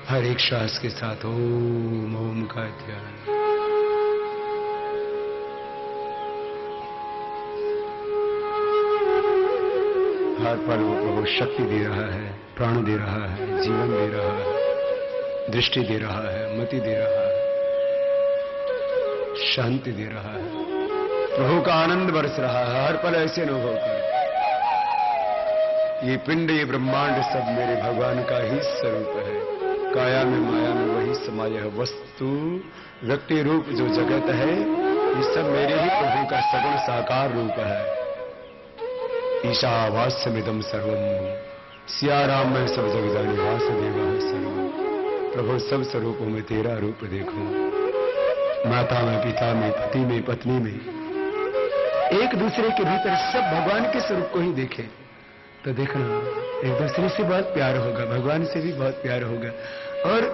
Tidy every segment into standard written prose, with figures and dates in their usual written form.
हर एक श्वास के साथ ओम ओम का ध्यान। हर पल वो प्रभु शक्ति दे रहा है, प्राण दे रहा है, जीवन दे रहा है, दृष्टि दे रहा है, मति दे रहा है, शांति दे रहा है, प्रभु का आनंद बरस रहा है। हर पल ऐसे अनुभव कर, ये पिंड ये ब्रह्मांड सब मेरे भगवान का ही स्वरूप है। काया में माया में वही समाया है। वस्तु व्यक्ति रूप जो जगत है ये सब मेरे ही प्रभु का सगुण साकार रूप है। ईशावास्यमिदं सर्वम, सिया राम में सब जग जाने वासुदेवा सर्वम। प्रभु सब स्वरूपों में तेरा रूप देखो, माता में, पिता में, पति में, पत्नी में, एक दूसरे के भीतर सब भगवान के स्वरूप को ही देखे तो देखना एक दूसरे से बहुत प्यार होगा, भगवान से भी बहुत प्यार होगा। और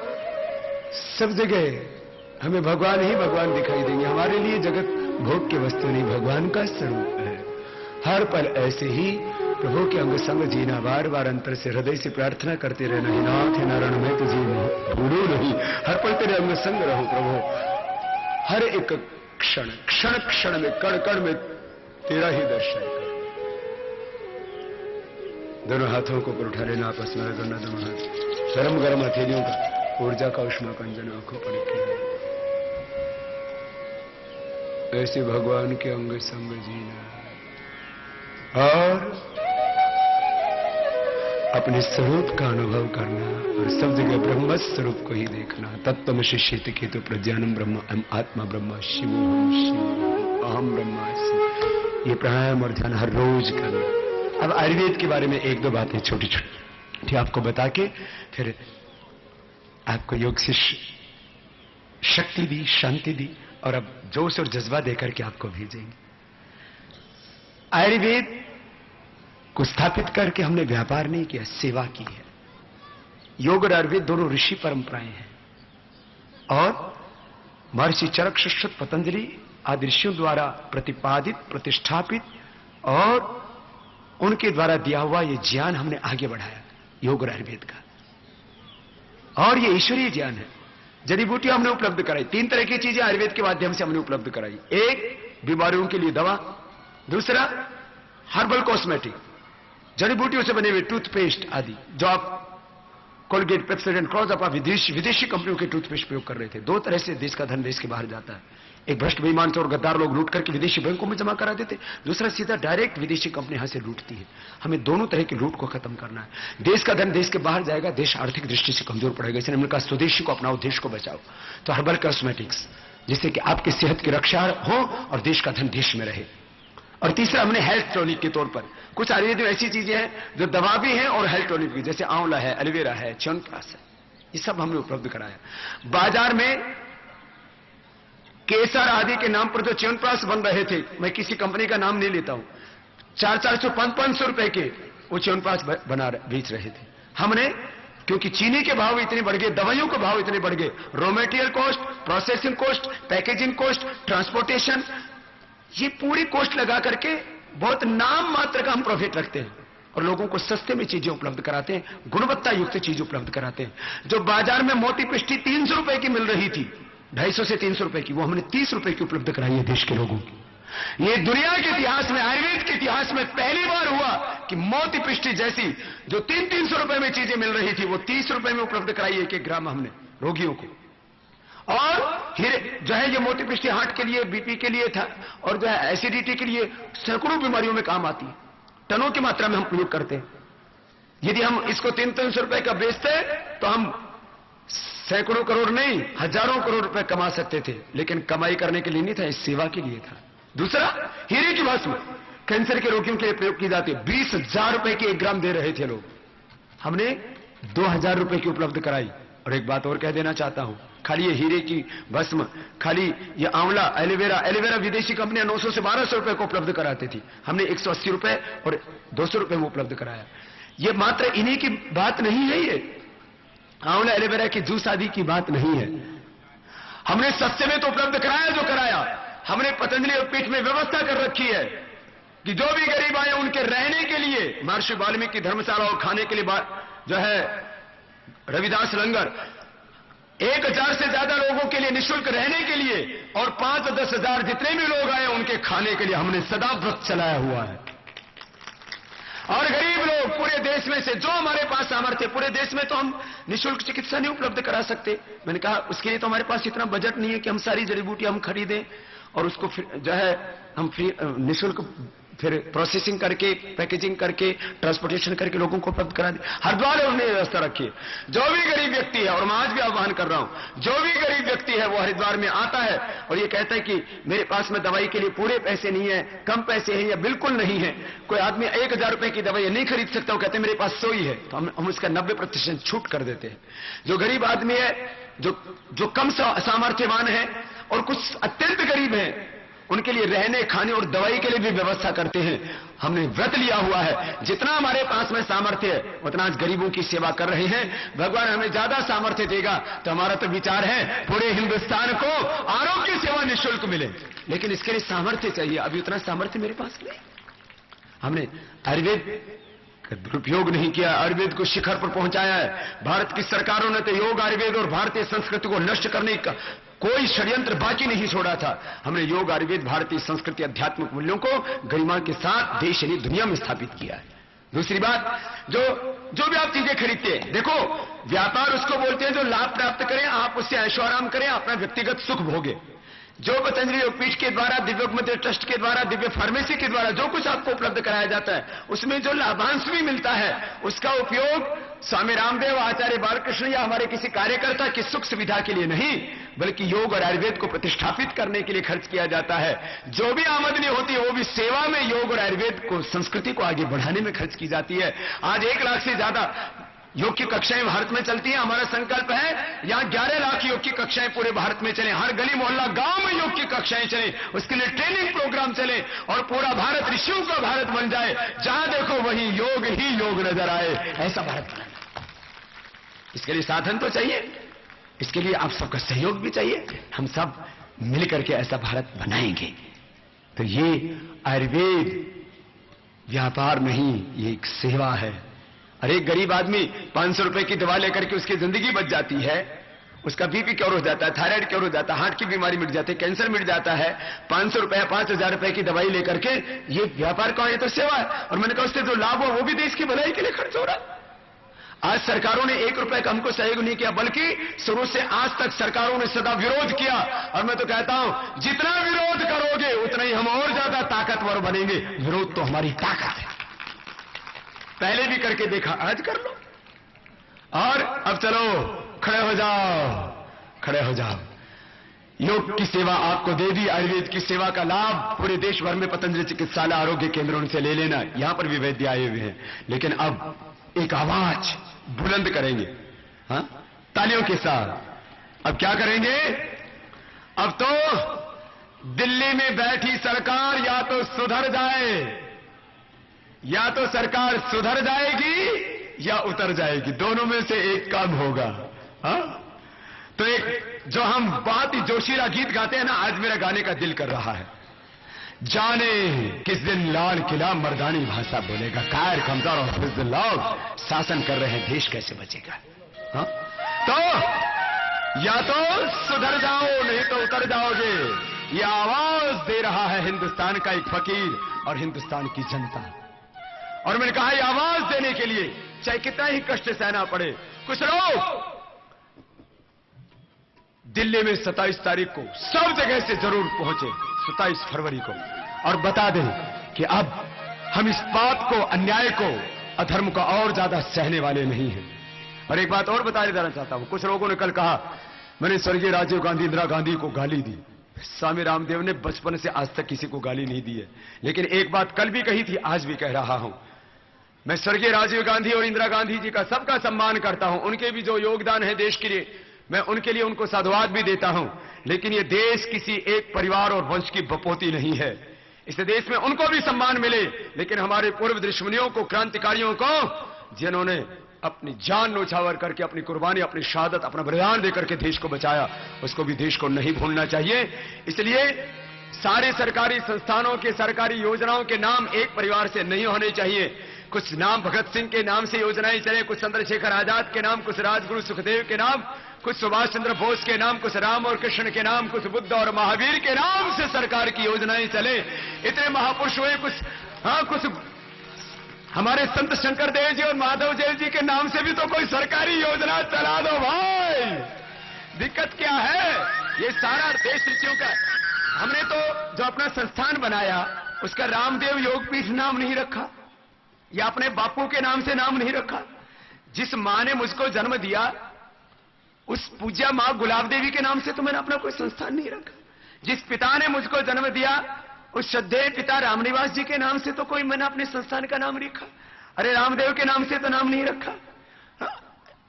सब जगह हमें भगवान ही भगवान दिखाई देंगे। हमारे लिए जगत भोग की वस्तु नहीं, भगवान का स्वरूप है। हर पल ऐसे ही प्रभु के अंग संग जीना, बार बार अंतर से हृदय से प्रार्थना करते रहना, हे नाथ हे नारायण मैं तुझे भूलूं नहीं। हर पल तेरे अंग संग रहो प्रभु। हर एक क्षण क्षण क्षण में, कण कण में तेरा ही दर्शन कर। दोनों हाथों को ऊपर उठा लेना, आपस में करना, दोनों हाथ गरम गरम हथेलियों का ऊर्जा का उष्मा कंजन आंखों पर किया। ऐसे भगवान के अंग संग जीना और अपने स्वरूप का अनुभव करना और सब जगह ब्रह्म स्वरूप को ही देखना। तत्त्वमसि शिष्य के तो प्रज्ञानम ब्रह्म आत्मा ब्रह्म शिवोहम शिव अहम ब्रह्मास्मि। ये प्राणायाम और ध्यान हर रोज करना। अब आयुर्वेद के बारे में एक दो बातें छोटी छोटी आपको बता के फिर आपको योग से शक्ति दी, शांति दी और अब जोश और जज्बा देकर के आपको भेजेंगे। आयुर्वेद को स्थापित करके हमने व्यापार नहीं किया, सेवा की है। योग और आयुर्वेद दोनों ऋषि परंपराएं हैं और महर्षि चरक, सुश्रुत, पतंजलि आदि ऋषियों द्वारा प्रतिपादित, प्रतिष्ठापित और उनके द्वारा दिया हुआ ये ज्ञान हमने आगे बढ़ाया, योग और आयुर्वेद का। और ये ईश्वरीय ज्ञान है। जड़ी बूटियां हमने उपलब्ध कराई। 3 तरह की चीजें आयुर्वेद के माध्यम से हमने उपलब्ध कराई। एक, बीमारियों के लिए दवा। दूसरा, हर्बल कॉस्मेटिक, जड़ी बूटियों से बने हुए टूथपेस्ट आदि, जो आप कोलगेट, पेप्सोडेंट, क्लोजअप विदेशी कंपनियों के टूथपेस्ट प्रयोग कर रहे थे। 2 तरह से देश का धन देश के बाहर जाता है। एक भ्रष्ट बेईमान चोर गद्दार लोग लूट करके विदेशी बैंकों में जमा करा देते, दूसरा सीधा डायरेक्ट विदेशी कंपनी यहां से लूटती है। हमें दोनों तरह की लूट को खत्म करना है। देश का धन देश के बाहर जाएगा, देश आर्थिक दृष्टि से कमजोर पड़ेगा। इसलिए हमने कहा स्वदेशी को अपनाओ, देश को बचाओ। तो हर्बल कॉस्मेटिक्स, जिससे कि आपकी सेहत की रक्षा हो और देश का धन देश में रहे। और तीसरा, हमने हेल्थ टॉनिक के तौर पर कुछ आयुर्वेद में ऐसी चीजें हैं जो दवा भी हैं और हेल्थ टॉनिक भी, जैसे आंवला है, एलोवेरा है, च्यवनप्राश है, ये सब हमने उपलब्ध कराया। बाजार में केसर आदि के नाम पर जो च्यवनप्राश बन रहे थे, मैं किसी कंपनी का नाम नहीं लेता हूं, 400 500 रुपए के वो च्यवनप्राश बेच रहे थे। हमने, क्योंकि चीनी के भाव इतने बढ़ गए, दवाइयों के भाव इतने बढ़ गए, raw material cost, processing cost, packaging cost, transportation, ये पूरी कॉस्ट लगा करके बहुत नाम मात्र का हम प्रॉफिट रखते हैं और लोगों को सस्ते में चीजें उपलब्ध कराते हैं, गुणवत्ता युक्त चीज उपलब्ध कराते हैं। जो बाजार में मोटी पिष्टी 300 रुपए की मिल रही थी, 250 से 300 रुपए की, वो हमने 30 रुपए की उपलब्ध कराई है देश के लोगों की। ये दुनिया के इतिहास में, आयुर्वेद के इतिहास में पहली बार हुआ कि मोती पिष्टी जैसी जो 300-300 रुपए में चीजें मिल रही थी, वो 30 रुपए में उपलब्ध कराई है 1 ग्राम हमने रोगियों को। और हीरे जो है, ये मोती पिष्टी हार्ट के लिए, बीपी के लिए था और जो है एसिडिटी के लिए, सैकड़ों बीमारियों में काम आती है। टनों की मात्रा में हम प्रयोग करते हैं। यदि हम इसको 300-300 रुपए का बेचते तो हम सैकड़ों करोड़ नहीं, हजारों करोड़ रुपए कमा सकते थे, लेकिन कमाई करने के लिए नहीं था, इस सेवा के लिए था। दूसरा, हीरे की भस्म कैंसर के रोगियों के लिए प्रयोग की जाती है। 20,000 रुपए की 1 ग्राम दे रहे थे लोग, हमने 2,000 रुपए की उपलब्ध कराई। और एक बात और कह देना चाहता हूं, खाली ये हीरे की भस्म, खाली ये आंवला, एलोवेरा विदेशी कंपनियां 900 से 1200 रुपए को उपलब्ध कराती थी, हमने 180 रुपए और 200 रुपए में उपलब्ध कराया। ये मात्र इन्हीं की बात नहीं है, ये आंवला एलोवेरा की जूस आदि की बात नहीं है। हमने सस्ते में तो उपलब्ध कराया जो कराया। हमने पतंजलि और पीठ में व्यवस्था कर रखी है कि जो भी गरीब आए उनके रहने के लिए महर्षि वाल्मीकि धर्मशाला और खाने के लिए जो है रविदास लंगर, 1000 से ज्यादा लोगों के लिए निःशुल्क रहने के लिए और 5-10 हजार जितने भी लोग आए उनके खाने के लिए हमने सदा व्रत चलाया हुआ है। और गरीब लोग पूरे देश में से जो हमारे पास सामर्थ्य, पूरे देश में तो हम निःशुल्क चिकित्सा नहीं उपलब्ध करा सकते। मैंने कहा उसके लिए तो हमारे पास इतना बजट नहीं है कि हम सारी जड़ी बूटियां हम खरीदें और उसको जो है हम फ्री निःशुल्क फिर प्रोसेसिंग करके, पैकेजिंग करके, ट्रांसपोर्टेशन करके लोगों को उपलब्ध करा दें। हरिद्वार में उन्होंने व्यवस्था रखी है। जो भी गरीब व्यक्ति है, और मैं आज भी आह्वान कर रहा हूं, जो भी गरीब व्यक्ति है वो हरिद्वार में आता है और ये कहता है कि मेरे पास में दवाई के लिए पूरे पैसे नहीं है, कम पैसे हैं या बिल्कुल नहीं है। कोई आदमी 1000 रुपए की दवाई नहीं खरीद सकता, वो कहते हैं मेरे पास 100 ही है, तो हम उसका 90% छूट कर देते हैं। जो गरीब आदमी है, जो कम सामर्थ्यवान है और कुछ अत्यंत गरीब है, उनके लिए रहने, खाने और दवाई के लिए भी व्यवस्था करते हैं। हमने व्रत लिया हुआ है, जितना हमारे पास में सामर्थ्य है उतना आज गरीबों की सेवा कर रहे हैं। भगवान हमें ज्यादा सामर्थ्य देगा तो हमारा तो विचार है पूरे हिंदुस्तान को आरोग्य सेवा निःशुल्क मिले, लेकिन इसके लिए सामर्थ्य चाहिए। अभी उतना सामर्थ्य मेरे पास नहीं। हमने आयुर्वेद का दुरुपयोग नहीं किया, आयुर्वेद को शिखर पर पहुंचाया है। भारत की सरकारों ने तो योग, आयुर्वेद और भारतीय संस्कृति को नष्ट करने का कोई षड्यंत्र बाकी नहीं छोड़ा था। हमने योग, आयुर्वेद, भारतीय संस्कृति, आध्यात्मिक मूल्यों को गरिमा के साथ देश यानी दुनिया में स्थापित किया है। दूसरी बात, जो भी आप चीजें खरीदते हैं, देखो व्यापार उसको बोलते हैं जो लाभ प्राप्त करें, आप उससे ऐशो आराम करें, अपना व्यक्तिगत सुख भोगे। जो पतंजलि योगपीठ के द्वारा, दिव्य मंदिर ट्रस्ट के द्वारा, दिव्य फार्मेसी के द्वारा जो कुछ आपको उपलब्ध कराया जाता है, उसमें जो लाभांश भी मिलता है उसका उपयोग स्वामी रामदेव, आचार्य बालकृष्ण या हमारे किसी कार्यकर्ता की सुख सुविधा के लिए नहीं, बल्कि योग और आयुर्वेद को प्रतिष्ठापित करने के लिए खर्च किया जाता है। जो भी आमदनी होती है वो भी सेवा में योग और आयुर्वेद को, संस्कृति को आगे बढ़ाने में खर्च की जाती है। आज 1 लाख से ज्यादा योग की कक्षाएं भारत में चलती हैं। हमारा संकल्प है यहां 11 लाख योग की कक्षाएं पूरे भारत में चले, हर गली मोहल्ला गांव में योग की कक्षाएं चले, उसके लिए ट्रेनिंग प्रोग्राम चले और पूरा भारत ऋषियों का भारत बन जाए, जहां देखो वहीं योग ही योग नजर आए, ऐसा भारत बना। इसके लिए साधन तो चाहिए, इसके लिए आप सबका सहयोग भी चाहिए। हम सब मिलकर के ऐसा भारत बनाएंगे। तो ये आयुर्वेद व्यापार नहीं, ये एक सेवा है। और एक गरीब आदमी 500 रुपए की दवा लेकर के उसकी जिंदगी बच जाती है, उसका बीपी क्योर हो जाता है, थायराइड क्योर हो जाता है, हार्ट की बीमारी मिट जाती है, कैंसर मिट जाता है, 500 रुपए 5000 रुपए की दवाई लेकर के, ये व्यापार का है, तो सेवा है। और मैंने कहा उससे जो लाभ हो वो भी देश की भलाई के लिए खर्च हो रहा है। आज सरकारों ने 1 रुपए का हमको सहयोग नहीं किया, बल्कि शुरू से आज तक सरकारों ने सदा विरोध किया। और मैं तो कहता हूं जितना विरोध करोगे उतना ही हम और ज्यादा ताकतवर बनेंगे। विरोध तो हमारी ताकत है, पहले भी करके देखा, आज कर लो। और अब चलो खड़े हो जाओ, खड़े हो जाओ। योग की सेवा आपको दे दी, आयुर्वेद की सेवा का लाभ पूरे देश भर में पतंजलि चिकित्सालय, आरोग्य केंद्रों से ले लेना। यहां पर भी वैद्य आए हुए हैं, लेकिन अब एक आवाज बुलंद करेंगे, हाँ, तालियों के साथ। अब क्या करेंगे? अब तो दिल्ली में बैठी सरकार या तो सुधर जाए, या तो सरकार सुधर जाएगी या उतर जाएगी, दोनों में से एक काम होगा। हाँ, तो एक जो हम बहुत ही जोशीला गीत गाते हैं ना, आज मेरा गाने का दिल कर रहा है। जाने किस दिन लाल किला मर्दानी भाषा बोलेगा, कायर कमजोर और बुजुर्ग लोग शासन कर रहे हैं, देश कैसे बचेगा? हाँ? तो या तो सुधर जाओ नहीं तो उतर जाओगे, ये आवाज दे रहा है हिंदुस्तान का एक फकीर और हिंदुस्तान की जनता। और मैंने कहा ये आवाज देने के लिए चाहे कितना ही कष्ट सहना पड़े, कुछ लोग दिल्ली में 27 तारीख को सब जगह से जरूर पहुंचे, 27 फरवरी को, और बता दें कि अब हम इस बात को, अन्याय को, अधर्म को और ज्यादा सहने वाले नहीं हैं। और एक बात और बता देना चाहता हूं, कुछ लोगों ने कल कहा मैंने स्वर्गीय राजीव गांधी, इंदिरा गांधी को गाली दी। स्वामी रामदेव ने बचपन से आज तक किसी को गाली नहीं दी है, लेकिन एक बात कल भी कही थी, आज भी कह रहा हूं, मैं स्वर्गीय राजीव गांधी और इंदिरा गांधी जी का सबका सम्मान करता हूं, उनके भी जो योगदान है देश के लिए, मैं उनके लिए उनको साधुवाद भी देता हूं। लेकिन ये देश किसी एक परिवार और वंश की बपोती नहीं है, इस देश में उनको भी सम्मान मिले, लेकिन हमारे पूर्व दुश्मनियों को, क्रांतिकारियों को, जिन्होंने अपनी जान न्यौछावर करके, अपनी कुर्बानी, अपनी शहादत, अपना बलिदान देकर के देश को बचाया, उसको भी देश को नहीं भूलना चाहिए। इसलिए सारे सरकारी संस्थानों के, सरकारी योजनाओं के नाम एक परिवार से नहीं होने चाहिए। कुछ नाम भगत सिंह के नाम से योजनाएं चले, कुछ चंद्रशेखर आजाद के नाम, कुछ राजगुरु सुखदेव के नाम, कुछ सुभाष चंद्र बोस के नाम, कुछ राम और कृष्ण के नाम, कुछ बुद्ध और महावीर के नाम से सरकार की योजनाएं चले। इतने महापुरुष हुए, कुछ हमारे संत शंकर देव जी और माधव जैन जी के नाम से भी तो कोई सरकारी योजना चला दो भाई। दिक्कत क्या है? ये सारा देश ऋषियों का। हमने तो जो अपना संस्थान बनाया उसका रामदेव योगपीठ नाम नहीं रखा, या अपने बापू के नाम से नाम नहीं रखा। जिस मां ने मुझको जन्म दिया उस पूज्या मां गुलाब देवी के नाम से तो मैंने अपना कोई संस्थान नहीं रखा। जिस पिता ने मुझको जन्म दिया उस श्रद्धेय पिता रामनिवास जी के नाम से तो कोई मैंने अपने संस्थान का नाम रखा। अरे रामदेव के नाम से तो नाम नहीं रखा।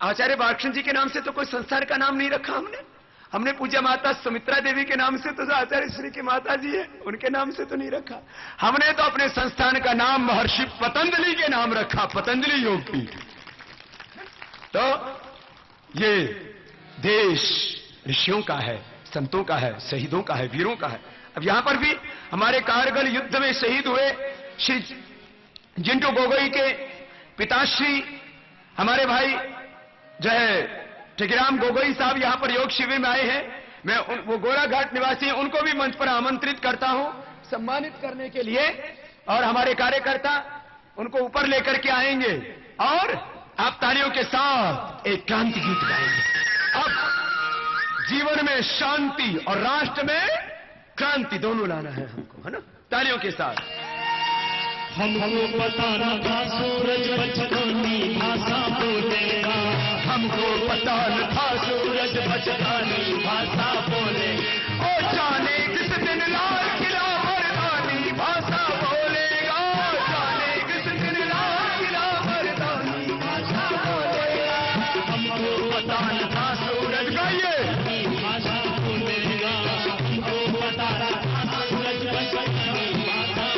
आचार्य बालकृष्ण जी के नाम से तो कोई संस्थान का नाम नहीं रखा हमने पूज्य माता सुमित्रा देवी के नाम से तो जो आचार्य श्री की माता जी है उनके नाम से तो नहीं रखा। हमने तो अपने संस्थान का नाम महर्षि पतंजलि के नाम रखा, पतंजलि योगपीठ। तो ये देश ऋषियों का है, संतों का है, शहीदों का है, वीरों का है। अब यहां पर भी हमारे कारगिल युद्ध में शहीद हुए श्री जिंटू गोगोई के पिताश्री हमारे भाई जो है टिकीराम गोगोई साहब यहां पर योग शिविर में आए हैं। मैं वो गोराघाट निवासी हैं, उनको भी मंच पर आमंत्रित करता हूं सम्मानित करने के लिए, और हमारे कार्यकर्ता उनको ऊपर लेकर के आएंगे और आप तालियों के साथ एक क्रांति गीत गाएंगे। अब जीवन में शांति और राष्ट्र में क्रांति दोनों लाना है हमको, है ना? तालियों के साथ। हमको पता न था सूरज बचकानी भाषा बोलेगा, हमको पता न था सूरज बचकानी भाषा बोले। ओ जाने किस दिन लाल किला मर्दानी भाषा बोलेगा, जाने किस दिन लाल किला मर्दानी भाषा बोलेगा। हमको पता न था सूरज गाइए भाषा बोलेगा, हमको पता न था सूरज बचकानी भाषा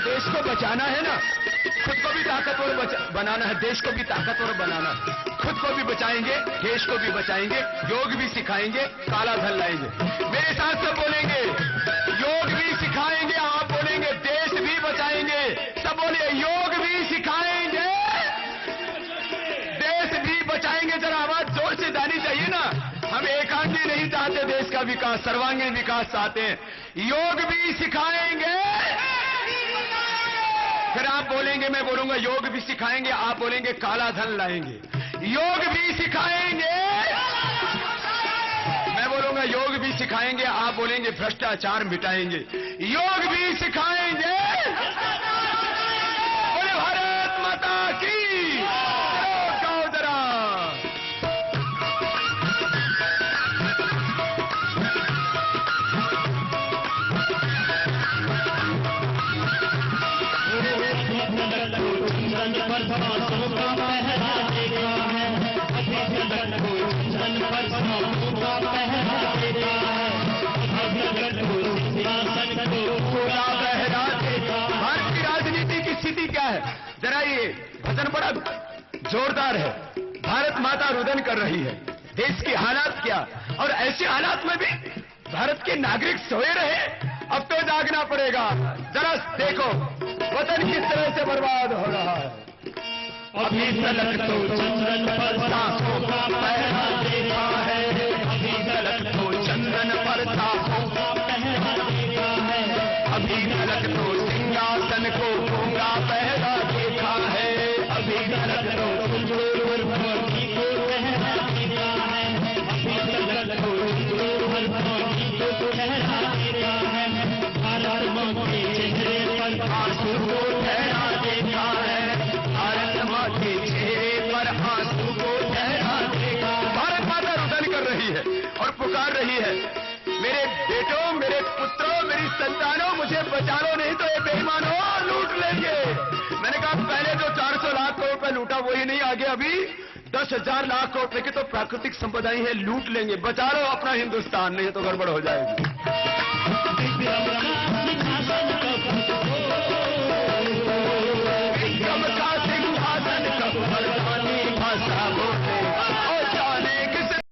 देश को बचाना है ना, खुद को भी ताकतवर बनाना है, देश को भी ताकतवर बनाना है। खुद को भी बचाएंगे, देश को भी बचाएंगे, योग भी सिखाएंगे, काला धन लाएंगे। मेरे साथ सब बोलेंगे योग भी सिखाएंगे, आप बोलेंगे देश भी बचाएंगे। सब बोलिए योग भी सिखाएंगे, देश भी बचाएंगे। जरा आवाज जोर से जानी चाहिए ना। हम एकांगी नहीं चाहते देश का विकास, सर्वांगीण विकास चाहते हैं। योग भी सिखाएंगे, फिर आप बोलेंगे, मैं बोलूंगा योग भी सिखाएंगे, आप बोलेंगे काला धन लाएंगे। योग भी सिखाएंगे, मैं बोलूंगा योग भी सिखाएंगे, आप बोलेंगे भ्रष्टाचार मिटाएंगे। योग भी सिखाएंगे। बोले भारत माता की गाओ जरा। पर सांसों का पहरा देखा है, अभी जगत को चंदन पर सांसों का पहरा देखा है, अभी जगत को सिंहासन को पूरा पहरा देखा। भारत की राजनीति की स्थिति क्या है? जरा ये भजन बड़ा जोरदार है। भारत माता रुदन कर रही है, देश की हालात क्या, और ऐसे हालात में भी भारत के नागरिक सोए रहे। अब तो जागना पड़ेगा। जरा देखो वतन किस तरह से बर्बाद हो रहा है। अभी तलक तो चंदन पर सांसों का पहरा देखा है, अभी तलक तो चंदन पर सांसों का पहरा देखा है, अभी तलक तो सिंहासन को गूंगा पहरा देखा है, अभी तलक तो कुंजोर भगवती को पहरा देखा है, अभी तलक तो कुंजोर भगवती को पहरा देखा है। भारत मां के चेहरे पर आंसू को ठहरा देखा है, भारत मां के चेहरे पर आंसू को ठहरा देखा। भारत माता रुदन कर रही है और पुकार रही है, मेरे बेटों, मेरे पुत्रों, मेरी संतानों, मुझे बचा लो, नहीं तो ये बेईमानों लूट लेंगे। मैंने कहा पहले जो 400 लाख करोड़ रुपए लूटा वही नहीं, आगे अभी 10,000 लाख करोड़ रुपए की तो प्राकृतिक संपदाएं है, लूट लेंगे। बचा लो अपना हिंदुस्तान, नहीं तो गड़बड़ हो जाएगी।